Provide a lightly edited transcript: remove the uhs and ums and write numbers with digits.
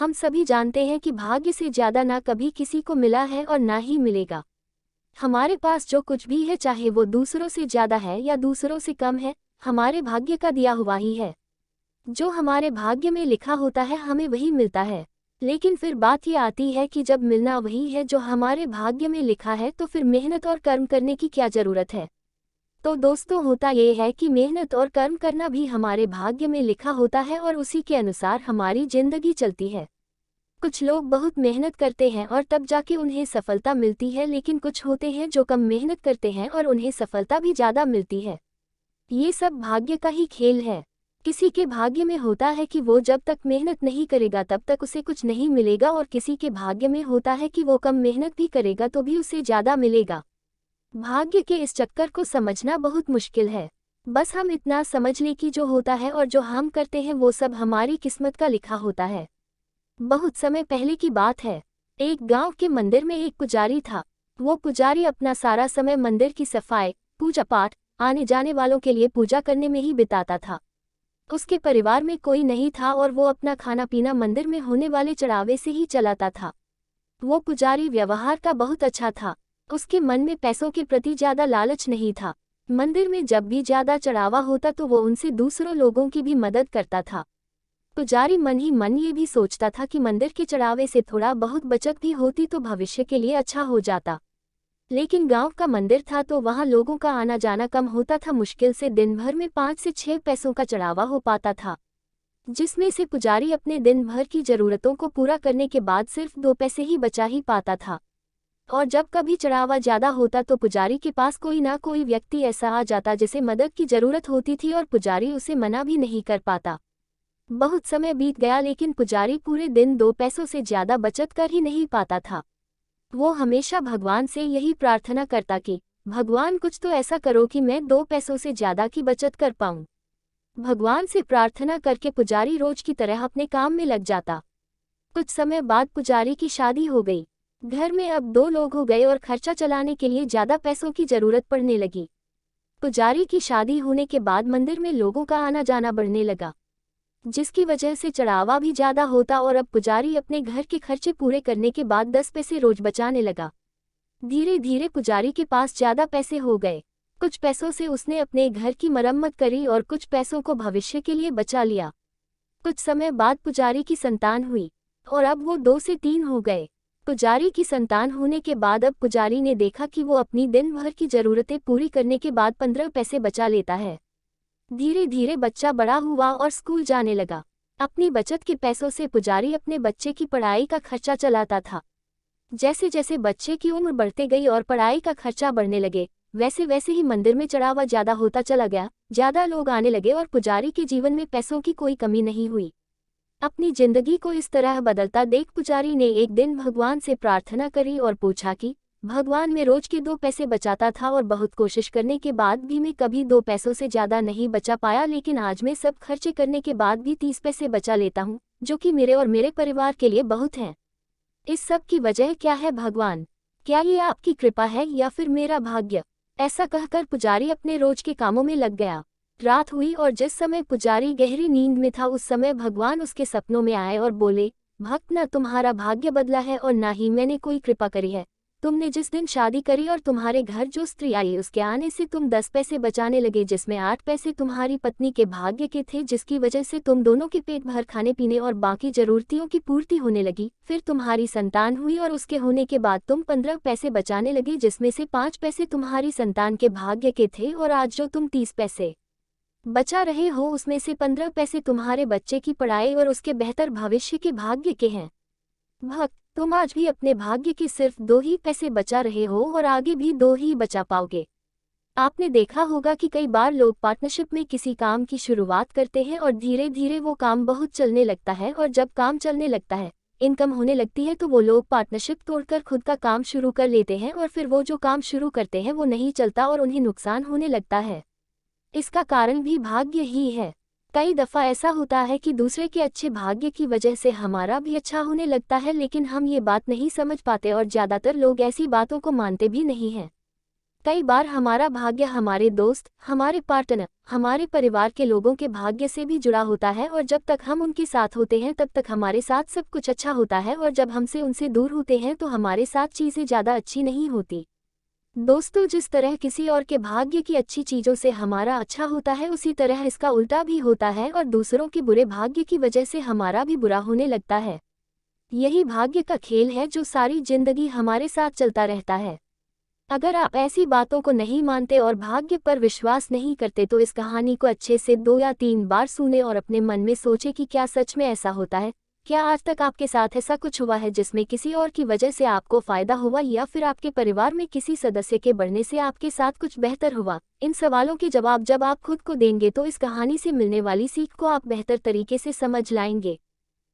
हम सभी जानते हैं कि भाग्य से ज्यादा ना कभी किसी को मिला है और ना ही मिलेगा। हमारे पास जो कुछ भी है, चाहे वो दूसरों से ज्यादा है या दूसरों से कम है, हमारे भाग्य का दिया हुआ ही है। जो हमारे भाग्य में लिखा होता है हमें वही मिलता है। लेकिन फिर बात ये आती है कि जब मिलना वही है जो हमारे भाग्य में लिखा है, तो फिर मेहनत और कर्म करने की क्या जरूरत है। तो दोस्तों, होता ये है कि मेहनत और कर्म करना भी हमारे भाग्य में लिखा होता है और उसी के अनुसार हमारी जिंदगी चलती है। कुछ लोग बहुत मेहनत करते हैं और तब जाके उन्हें सफलता मिलती है, लेकिन कुछ होते हैं जो कम मेहनत करते हैं और उन्हें सफलता भी ज़्यादा मिलती है। ये सब भाग्य का ही खेल है। किसी के भाग्य में होता है कि वो जब तक मेहनत नहीं करेगा तब तक उसे कुछ नहीं मिलेगा, और किसी के भाग्य में होता है कि वो कम मेहनत भी करेगा तो भी उसे ज़्यादा मिलेगा। भाग्य के इस चक्कर को समझना बहुत मुश्किल है। बस हम इतना समझ लें कि जो होता है और जो हम करते हैं वो सब हमारी किस्मत का लिखा होता है। बहुत समय पहले की बात है। एक गांव के मंदिर में एक पुजारी था। वो पुजारी अपना सारा समय मंदिर की सफाई, पूजा पाठ, आने जाने वालों के लिए पूजा करने में ही बिताता था। उसके परिवार में कोई नहीं था और वो अपना खाना पीना मंदिर में होने वाले चढ़ावे से ही चलाता था। वो पुजारी व्यवहार का बहुत अच्छा था। उसके मन में पैसों के प्रति ज्यादा लालच नहीं था। मंदिर में जब भी ज्यादा चढ़ावा होता तो वो उनसे दूसरों लोगों की भी मदद करता था। पुजारी मन ही मन ये भी सोचता था कि मंदिर के चढ़ावे से थोड़ा बहुत बचत भी होती तो भविष्य के लिए अच्छा हो जाता। लेकिन गांव का मंदिर था तो वहां लोगों का आना जाना कम होता था। मुश्किल से दिन भर में 5 से 6 पैसों का चढ़ावा हो पाता था, जिसमें से पुजारी अपने दिन भर की जरूरतों को पूरा करने के बाद सिर्फ 2 पैसे ही बचा ही पाता था। और जब कभी चढ़ावा ज्यादा होता तो पुजारी के पास कोई ना कोई व्यक्ति ऐसा आ जाता जिसे मदद की जरूरत होती थी और पुजारी उसे मना भी नहीं कर पाता। बहुत समय बीत गया लेकिन पुजारी पूरे दिन 2 पैसों से ज्यादा बचत कर ही नहीं पाता था। वो हमेशा भगवान से यही प्रार्थना करता कि भगवान कुछ तो ऐसा करो कि मैं 2 पैसों से ज्यादा की बचत कर पाऊं। भगवान से प्रार्थना करके पुजारी रोज की तरह अपने काम में लग जाता। कुछ समय बाद पुजारी की शादी हो गई। घर में अब 2 लोग हो गए और खर्चा चलाने के लिए ज्यादा पैसों की जरूरत पड़ने लगी। पुजारी की शादी होने के बाद मंदिर में लोगों का आना जाना बढ़ने लगा, जिसकी वजह से चढ़ावा भी ज्यादा होता और अब पुजारी अपने घर के खर्चे पूरे करने के बाद 10 पैसे रोज बचाने लगा। धीरे धीरे पुजारी के पास ज्यादा पैसे हो गए। कुछ पैसों से उसने अपने घर की मरम्मत करी और कुछ पैसों को भविष्य के लिए बचा लिया। कुछ समय बाद पुजारी की संतान हुई और अब वो 2 से 3 हो गए। पुजारी की संतान होने के बाद अब पुजारी ने देखा कि वो अपनी दिन भर की जरूरतें पूरी करने के बाद 15 पैसे बचा लेता है। धीरे धीरे बच्चा बड़ा हुआ और स्कूल जाने लगा। अपनी बचत के पैसों से पुजारी अपने बच्चे की पढ़ाई का खर्चा चलाता था। जैसे जैसे बच्चे की उम्र बढ़ते गई और पढ़ाई का खर्चा बढ़ने लगे, वैसे वैसे ही मंदिर में चढ़ावा ज्यादा होता चला गया। ज्यादा लोग आने लगे और पुजारी के जीवन में पैसों की कोई कमी नहीं हुई। अपनी जिंदगी को इस तरह बदलता देख पुजारी ने एक दिन भगवान से प्रार्थना करी और पूछा कि भगवान, मैं रोज के 2 पैसे बचाता था और बहुत कोशिश करने के बाद भी मैं कभी 2 पैसों से ज्यादा नहीं बचा पाया, लेकिन आज मैं सब खर्चे करने के बाद भी 30 पैसे बचा लेता हूँ, जो कि मेरे और मेरे परिवार के लिए बहुत हैं। इस सब की वजह क्या है भगवान? क्या ये आपकी कृपा है या फिर मेरा भाग्य? ऐसा कहकर पुजारी अपने रोज के कामों में लग गया। रात हुई और जिस समय पुजारी गहरी नींद में था उस समय भगवान उसके सपनों में आए और बोले, भक्त, न तुम्हारा भाग्य बदला है और ना ही मैंने कोई कृपा करी है। तुमने जिस दिन शादी करी और तुम्हारे घर जो स्त्री आई उसके आने से तुम 10 पैसे बचाने लगे, जिसमें 8 पैसे तुम्हारी पत्नी के भाग्य के थे, जिसकी वजह से तुम दोनों के पेट भर खाने पीने और बाकी जरूरतियों की पूर्ति होने लगी। फिर तुम्हारी संतान हुई और उसके होने के बाद तुम 15 पैसे बचाने लगे, जिसमें से 5 पैसे तुम्हारी संतान के भाग्य के थे, और आज जो तुम 30 पैसे बचा रहे हो उसमें से 15 पैसे तुम्हारे बच्चे की पढ़ाई और उसके बेहतर भविष्य के भाग्य के हैं। भक्त, तुम आज भी अपने भाग्य के सिर्फ 2 ही पैसे बचा रहे हो और आगे भी 2 ही बचा पाओगे। आपने देखा होगा कि कई बार लोग पार्टनरशिप में किसी काम की शुरुआत करते हैं और धीरे धीरे वो काम बहुत चलने लगता है, और जब काम चलने लगता है, इनकम होने लगती है, तो वो लोग पार्टनरशिप तोड़कर खुद का काम शुरू कर लेते हैं और फिर वो जो काम शुरू करते हैं वो नहीं चलता और उन्हें नुकसान होने लगता है। इसका कारण भी भाग्य ही है। कई दफ़ा ऐसा होता है कि दूसरे के अच्छे भाग्य की वजह से हमारा भी अच्छा होने लगता है, लेकिन हम ये बात नहीं समझ पाते और ज़्यादातर लोग ऐसी बातों को मानते भी नहीं हैं। कई बार हमारा भाग्य हमारे दोस्त, हमारे पार्टनर, हमारे परिवार के लोगों के भाग्य से भी जुड़ा होता है और जब तक हम उनके साथ होते हैं तब तक हमारे साथ सब कुछ अच्छा होता है और जब हमसे उनसे दूर होते हैं तो हमारे साथ चीज़ें ज़्यादा अच्छी नहीं होती। दोस्तों, जिस तरह किसी और के भाग्य की अच्छी चीज़ों से हमारा अच्छा होता है उसी तरह इसका उल्टा भी होता है और दूसरों के बुरे भाग्य की वजह से हमारा भी बुरा होने लगता है। यही भाग्य का खेल है जो सारी जिंदगी हमारे साथ चलता रहता है। अगर आप ऐसी बातों को नहीं मानते और भाग्य पर विश्वास नहीं करते तो इस कहानी को अच्छे से 2 या 3 बार सुने और अपने मन में सोचें कि क्या सच में ऐसा होता है। क्या आज तक आपके साथ ऐसा कुछ हुआ है जिसमें किसी और की वजह से आपको फ़ायदा हुआ या फिर आपके परिवार में किसी सदस्य के बढ़ने से आपके साथ कुछ बेहतर हुआ? इन सवालों के जवाब जब आप खुद को देंगे तो इस कहानी से मिलने वाली सीख को आप बेहतर तरीके से समझ लाएंगे।